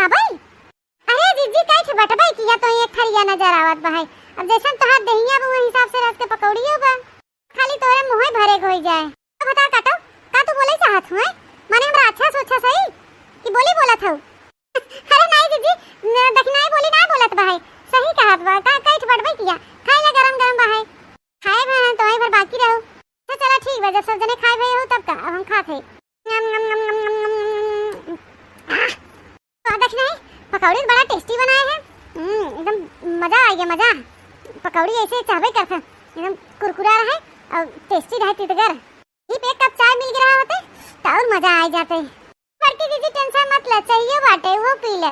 खा भाई। अरे जीजी कई बटबाई किया तो एक खरिया नजर आवत भाई। अब जैसन तोहार दहिया बु हिसाब से रस के पकौड़ियो बा, खाली तोरे मुंह भरे होई जाए। तो बता काटो का तू बोले चाहत हुए? माने हमरा अच्छा सोचा सही कि बोली बोलत हूं? अरे नहीं जीजी, दखनाई बोली ना बोलत भाई, सही कहत बा। का कई बटबाई किया खाए ला गरम गरम भाई, खाए भर तो आई भर बाकी रहो। तो चला ठीक बा, जब सब जने खाए भई हो तब का अब हम खाते। नम नम नम नम नम नम। तो दखनाई पकौड़ी बड़ा टेस्टी बनाए हैं, एकदम मजा आ गया मजा। पकौड़ी ऐसे चाहबे करता, एकदम कुरकुरा रहे और टेस्टी रहे तितगर। ही पे एक कप चाय मिल गया होते तो और मजा आ जाते। बड़की दीदी टेंशन मत ले, चाहिए बाटे वो पी ले।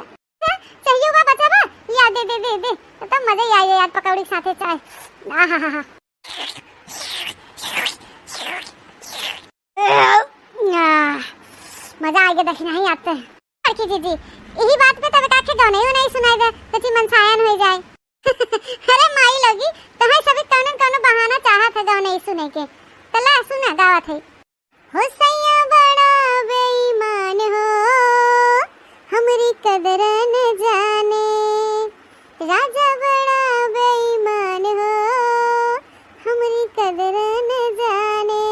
चाहिए बा बचा बा, या दे दे दे दे तो मजा ही आ जाए यार पकौड़ी के साथे चाय। आहा मजा आ गया दखना ही आते। बड़की दीदी यही बात पे तब काके गाने हो नहीं सुनाई दे कति मनसायन हो जाए। अरे माई लोगी तोहे सभी कौन बहाना चाहत है गाने सुने के, तला सुना गावत है। हो सैया बड़ा बेईमान हो, हमरी कदर न जाने, राजा बड़ा बेईमान हो, हमरी कदर न जाने,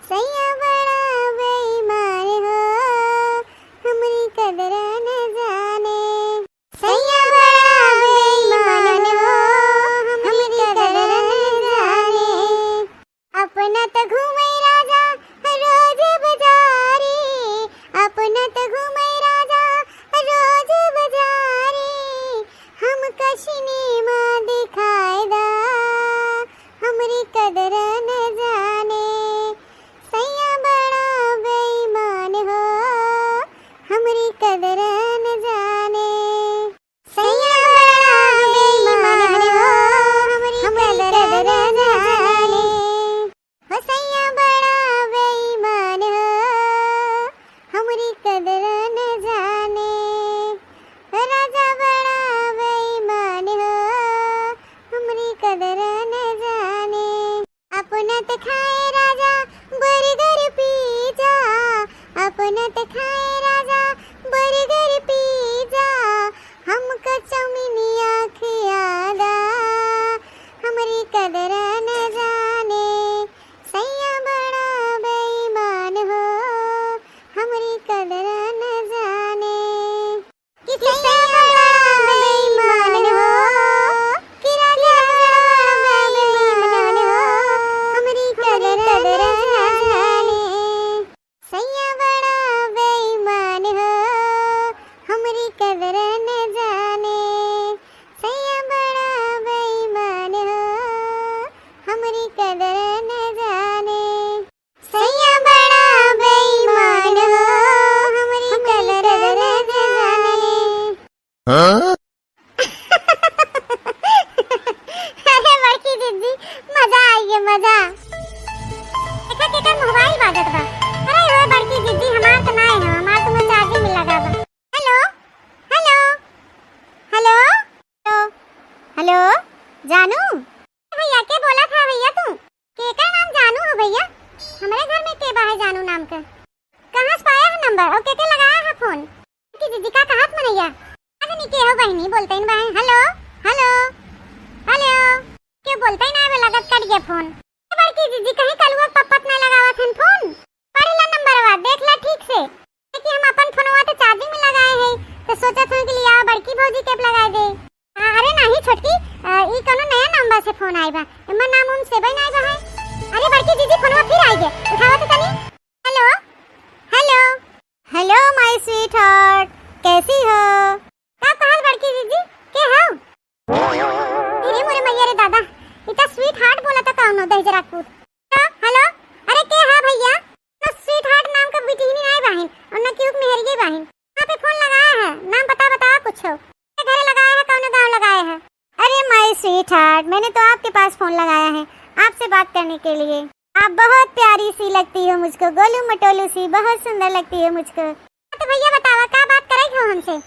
सैया बड़ा बेईमान हो, हमरी कदर न जाने, सैया बड़ा बेईमान हो, हमरी कदर न जाने। अपना तो घूमे राजा रोज बाजारी, अपना तो घूमे राजा रोज बाजारी, हम कशनी माँ दिखाए दा, हमरी कदर न जाने, सैया बड़ा बेईमान हो, हमरी कदर न जाने, सैया बड़ा बेईमान हो, हमरी कदर न जाने, हो सैया बड़ा बेईमान हो, हमरी कदर न जाने, राजा बड़ा बेईमान हो, हमरी कदर न जाने। अपना तो खाए राजा बर्गर पिज्जा, अपना तो खाए राजा बर्गर पिज्जा, हमको चौमिनिया खियादा, हमरी कदर न जाने, सैया बड़ा बेईमान हो, हमरी कदर न जाने, कि सैया बड़ा बेईमान हो, कि राजा बड़ा बेईमान हो, हमरी कदर न जाने, सैया बड़ा बेईमान हो, हमरी कदर न जाने, सैया बड़ा बेईमान हो, हमरी कदर न जाने, सैया बड़ा बेईमान हो, हमरी कदर न जाने। अरे बड़की दीदी मजा आई है मजा। देखा केकर मोबाइल बाजत बा। अरे ओए बड़की दीदी हमार तो नहीं है, हमार तो में चार्जिंग में लगा बा। हेलो हेलो हेलो हेलो जानू भैया के बोला था भैया तू? केकर नाम जानू हो भैया? हमारे घर में के बा है जानू नाम का? कहां से पाया है नंबर और के लगाया है फोन? की दीदी का कहत मनैया अरे नी के हो बहनी बोलते इन बहन। हेलो हेलो हेलो के बोलते ना वे लगत कट गया फोन। बड़की दीदी कहीं कलुआ पप्पत ना लगावत हन फोन? पढ़ ला नंबरवा देख ला ठीक से कि हम अपन फोनवा तो चार्जिंग में लगाए हैं तो सोचत हूं कि लिया बड़की भौजी के लगा दे। अरे नहीं छोटकी ई कोनो नया नंबर से फोन आई बा, एमन नाम उन से बन आई बा है। अरे बड़की दीदी फोनवा फिर आई गए, उठाओ तो तनी। Hello hello hello my sweet heart, कैसी हो? का कहल बड़की दीदी के हो? अरे मोरे मैया रे दादा इतना स्वीट हार्ट बोला था कौन हो दही जरा कूद। हेलो अरे के है भैया? ना स्वीट हार्ट नाम का बेटी नहीं आई बहन और ना क्यूब मेहरिए बहन। कहां पे फोन लगाया है? नाम बता कुछ हो। घरे लगाया है कौन गांव लगाया है? अरे माय स्वीट हार्ट मैंने तो आपके पास फोन लगाया है आपसे बात करने के लिए। आप बहुत प्यारी सी लगती हो मुझको, गोलू मटोलू सी बहुत सुंदर लगती है मुझको। तो भैया बतावा क्या बात करे हो हमसे?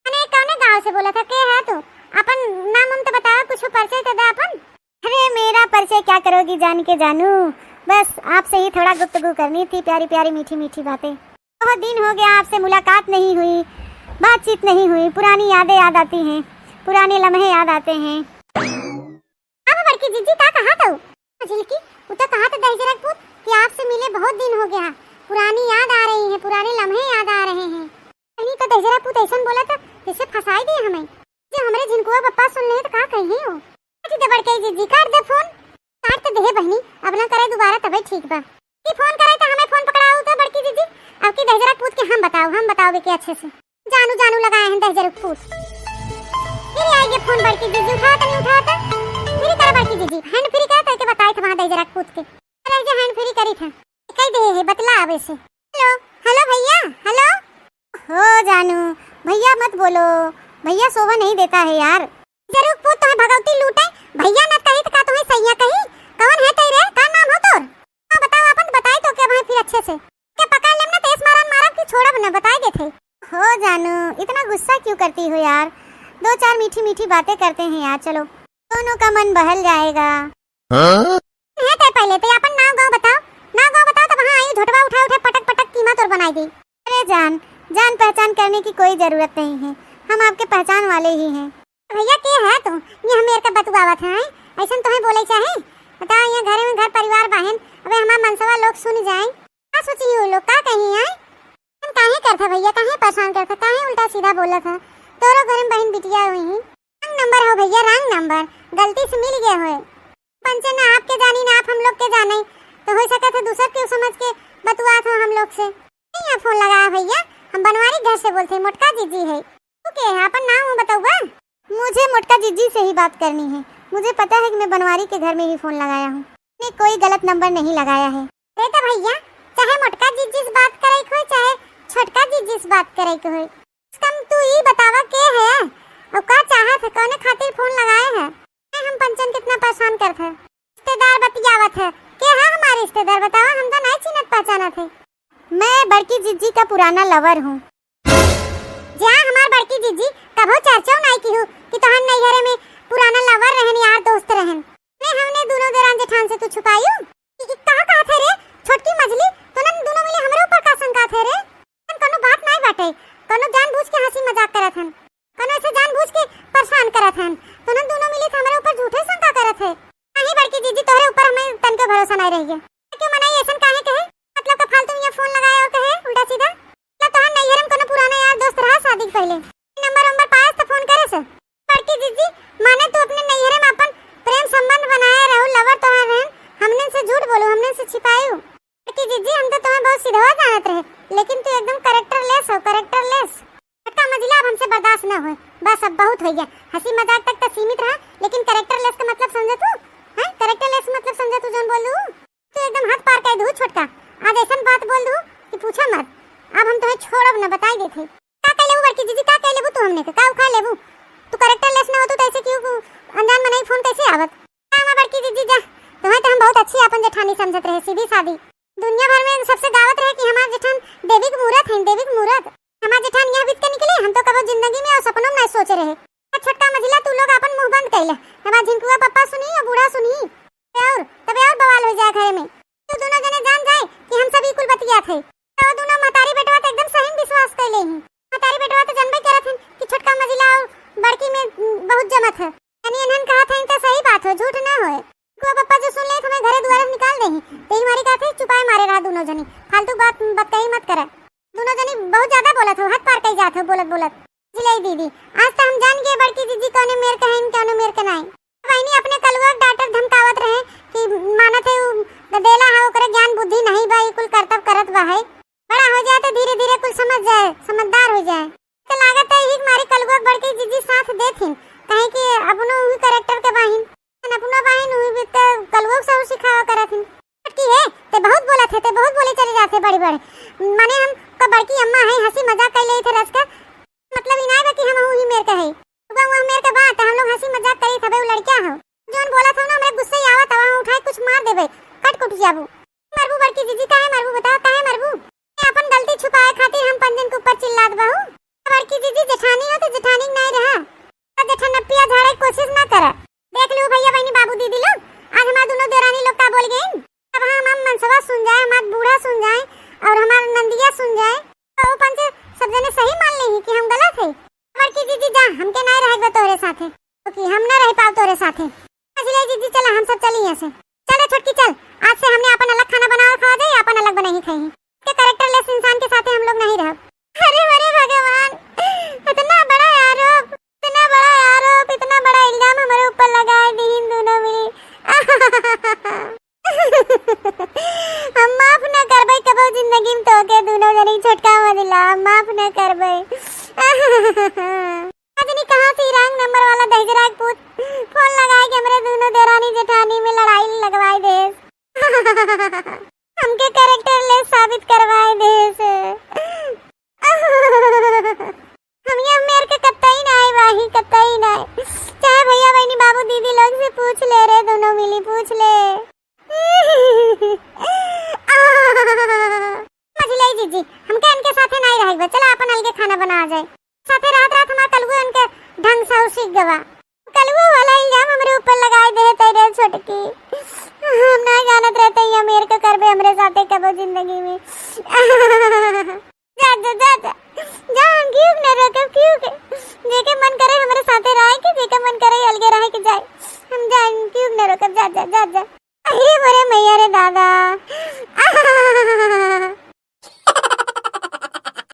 मैंने कौन गांव से बोला था के है तू? अपन नाम हम तो बताओ, कुछ परिचय तो दे अपन। अरे मेरा परिचय क्या करोगी जान के जानू, बस आपसे ही थोड़ा गुफ्तगू करनी थी, प्यारी प्यारी मीठी मीठी बातें। बहुत दिन हो गया आपसे मुलाकात नहीं हुई, बातचीत नहीं हुई, पुरानी यादें याद आती हैं, पुराने लम्हे याद आते हैं। अब बड़की जीजी ता कहाँ तो झिलकी उता कहाँ तो दहजरक पूत कि आपसे मिले बहुत दिन हो गया, पुरानी याद आ रही है, पुराने लम्हे याद आ रहे हैं। कहीं तो दहजरा पूत ऐसा बोला था जैसे फंसाई दिए हमें, जो हमारे झिनकुआ पप्पा सुन ले तो का कही हो। अति बड़की जीजी काट दे फोन, काट तो दे बहनी, अब ना करे दोबारा तबे ठीक बा। की फोन करे तो हमें फोन पकड़ाओ तो बड़की जीजी, अब की दहजरा पूत के हम बताओ के अच्छे से जानू जानू लगाए हैं दहजरा पूत। फिर आएगी फोन बड़की जीजी, उठा तो नहीं उठाता, फिर करा बड़की जीजी हैंड फ्री का करके बताए थे वहां दहजरा पूत के, अरे जो हैंड फ्री करी था कह दे है बतला अब से। हेलो हेलो भैया, हेलो हो जानू भैया मत बोलो, भैया सोवा नहीं देता है यार। जरूर पूत तुम्हें भगवती लूटे, भैया न कही तो का तुम्हें सैया कही, कौन है तेरे, का नाम हो तोर, हां बताओ अपन बताई तो क्या भाई फिर अच्छे से क्या पकड़ लेम ना तेज मारा कि छोड़ब ना बताई देथे। हो जानू इतना गुस्सा क्यों करती हो यार, दो चार मीठी मीठी बातें करते हैं यार, चलो दोनों का मन बहल जाएगा। है ते पहले तो अपन नाम गांव बताओ तो वहां आई झोटवा उठा पटक पटक कीमत और बनाई दी। अरे जान पहचान करने की कोई जरूरत नहीं है, हम आपके पहचान वाले ही हैं। भैया के है तुम, ये हमें का बतुआवत है ऐसा तुम्हें बोले चाहे बताओ, ये घर में घर परिवार बहन अबे हमार मनसवा लोग सुन जाए क्या सोची हो लोग, का कहीं आए हम काहे करता भैया, काहे परेशान करता, काहे उल्टा सीधा बोला था। तोरो घर में बहन बिटिया हुई है, रंग नंबर हो भैया, रंग नंबर गलती से मिल गया हो, पंचे ना आपके जानी ना आप हम लोग के जाने, तो हो सका था दूसर क्यों समझ के बतुआ था हम लोग से। नहीं फोन लगाया भैया, हम बनवारी घर से बोलते मोटका जीजी है, ओके अपन नाम बताऊंगा। मुझे मोटका जीजी से ही बात करनी है, मुझे पता है कि मैं बनवारी के घर में ही फोन लगाया हूँ, मैं कोई गलत नंबर नहीं लगाया है। तो भैया चाहे मोटका जीजी से बात करे को चाहे छोटका जीजी से बात करे को हो, कम तू ही बतावा के है और का चाहत है, कौन खातिर फोन लगाए है, हम पंचन कितना परेशान करते हैं, रिश्तेदार बतियावत है के है हमारे रिश्तेदार बताओ, हम तो नहीं चिन्हत पहचाना थे। मैं बड़की जीजी का पुराना लवर हूँ। जहाँ हमार बड़की जीजी कभो चर्चा नहीं की हूँ कि तो हम नैहरे में पुराना लवर रहन यार दोस्त रहन, नहीं हमने दोनों देरान जेठान से तू छुपायू कि कहा थे रे छोटकी मछली, तो न दोनों मिले हमरे ऊपर का शंका थे रे, कोनो बात नहीं बाटे, कोनो जानबूझ के हंसी मजाक करत हन, कोनो ऐसे जानबूझ के परेशान करत हन, तो न दोनों मिले हमारे ऊपर झूठे शंका करत है। नहीं बड़की जीजी तोहरे ऊपर हमें तन के भरोसा नहीं रही है, क्यों मनाई ऐसा काहे कहे, मतलब का फालतू ये फोन लगाए और कहे उल्टा सीधा, क्या तो हम नैहरम कोनो पुराना यार दोस्त रहा शादी पहले, नंबर पास तो फोन करे से। बड़की जीजी माने तू अपने नैहरे में अपन प्रेम संबंध बनाए रहो, लवर तो रहन, हमने से झूठ बोलो, हमने से छिपायू। बड़की जीजी हम तो तुम्हें बहुत सीधा जानत रहे, लेकिन तू एकदम कैरेक्टरलेस हो, कैरेक्टरलेस। का मजला अब हमसे बर्दाश्त न हो, बस अब बहुत हो गया, हंसी मजाक तक तो सीमित रहा, लेकिन कैरेक्टरलेस का मतलब समझे तू, हैं कैरेक्टरलेस मतलब समझे तू, जोन बोल दू तू एकदम हद पार कर दू छोटका, आज ऐसा बात बोल दू कि पूछो मत, अब हम तुम्हें छोड़ब न बताई देथे। का कह लेबू बड़की जीजी, का कह लेबू तू, हमने का उखा लेबू, तू कैरेक्टरलेस न हो तो ऐसे क्यों अनजान मनाई फोन कैसे आवत। हां बड़की जीजी जा, तुम्हें तो हम बहुत अच्छी अपन जेठानी समझत रहे, सीधी सादी, दुनिया भर में सबसे दावत रहे कि हमार जेठान देविक मूरत है, देविक मूरत हमार जेठान यहाँ बीत के निकले, हम तो कभी जिंदगी में और सपनों में नहीं सोचे रहे। छोटका मझिला तू लोग अपन मुंह बंद कैले, हमार झिनकुआ पप्पा सुनी और बूढ़ा सुनी, और तबे और बवाल हो जाए घर में, तो दोनों जने जान जाए कि हम सभी कुल बतिया थे, तो दोनों मतारी बेटवा तो एकदम सही विश्वास कैले ही, मतारी बेटवा तो जानबे करत हन कि छोटका मझिला और बड़की में बहुत जमत है, यानी इन्हन कहा था तो सही बात हो, झूठ ना होए। को पप्पा जो सुन ले तो हमें घरे द्वारे निकाल देही, तेरी हमारी कहते चुपाए मारे रहा दोनों जनी, फालतू बात कही मत करे, दोनों जनी बहुत ज्यादा बोलत हो, हद पार कही जात हो बोलत जिलाई दीदी, आज तो हम जान गए बड़की जीजी कौने मेर कहे कौने मेर के नहीं। वही अपने कलुआ डांटर धमकावत रहे कि मानत है देला है ओकरे ज्ञान बुद्धि नहीं बा, कुल करतब करत बा है, बड़ा हो जाए तो धीरे धीरे कुल समझ जाए, समझदार हो जाए, तो लागत है ही हमारी कलुआ बड़की जीजी साथ देथिन, कहे कि अपनो ही कैरेक्टर के बाहिन अपना बहन हुई भी तो कलवो से सिखावा करत हन, की है ते बहुत बोला थे, ते बहुत बोले चले जाते बड़े माने हम का बड़की अम्मा है, हंसी मजाक कर ले थे रस का, मतलब ही नहीं बा कि हम ही मेर का है, वो मेर का बात हम लोग हंसी मजाक करी थे, वो लड़कियां हो जोन बोला था ना, हमरे गुस्से आवत हवा उठाए कुछ मार देबे, कट कुट जाबू, मरबू बड़की जीजी काहे मरबू बताओ, काहे मरबू, अपन गलती छुपाए खातिर हम पंजन के ऊपर चिल्लात बहू, बड़की जीजी जेठानी हो तो जेठानी नहीं रहा, जेठानपिया झाड़े की कोशिश ना करा, देख लो भैया बहनी बाबू दीदी लोग, आज हमारे दोनों देरानी लोग का बोल गए, अब हम मनसवा सुन जाए, हमारा बूढ़ा सुन जाए और हमारा नंदिया सुन जाए, तो पंच सब जने सही मान ली कि हम गलत है। बड़की दीदी जा हमके नहीं रहबे तोरे साथे क्योंकि हम ना रह पाओ तोरे साथे। अजले दीदी चला हम सब चली यहाँ से। चले छोटकी चल, आज से हमने अपन अलग खाना बनाओ खावा जाए, अपन अलग बना ही खाई के कैरेक्टरलेस इंसान के साथे हम लोग नहीं रह। अरे अरे भगवान, इतना बड़ा आरोप, इतना बड़ा आरोप, इतना बड़ा इल्जाम हमारे ऊपर लगाए दीन दोनों मिली। हम माफ न करबै कबो जिंदगी में तोके दोनों जनी छोटका मदिला माफ न करबै। आजनी कहां से रंग नंबर वाला दहजरा पूत फोन लगाए कि हमरे दोनों देरानी जेठानी में लड़ाई लगवाई दे। हमके कैरेक्टरलेस साबित करवाए दे से। हम ये मेरे के कतई नहीं वाही कतई नहीं। चाहे भैया बहनी बाबू दीदी लोग से पूछ ले रे, दोनों मिली पूछ ले। मजले जीजी हमके इनके साथे नहीं रहबे, चला अपन अलगे खाना बना जाए। साथे रात रात हमार कलगू इनके ढंग से सीख गवा। कलगू वाला इल्जाम हमरे ऊपर लगाए दे तेरे छोटकी। हम ना जानत रहते ये मेरे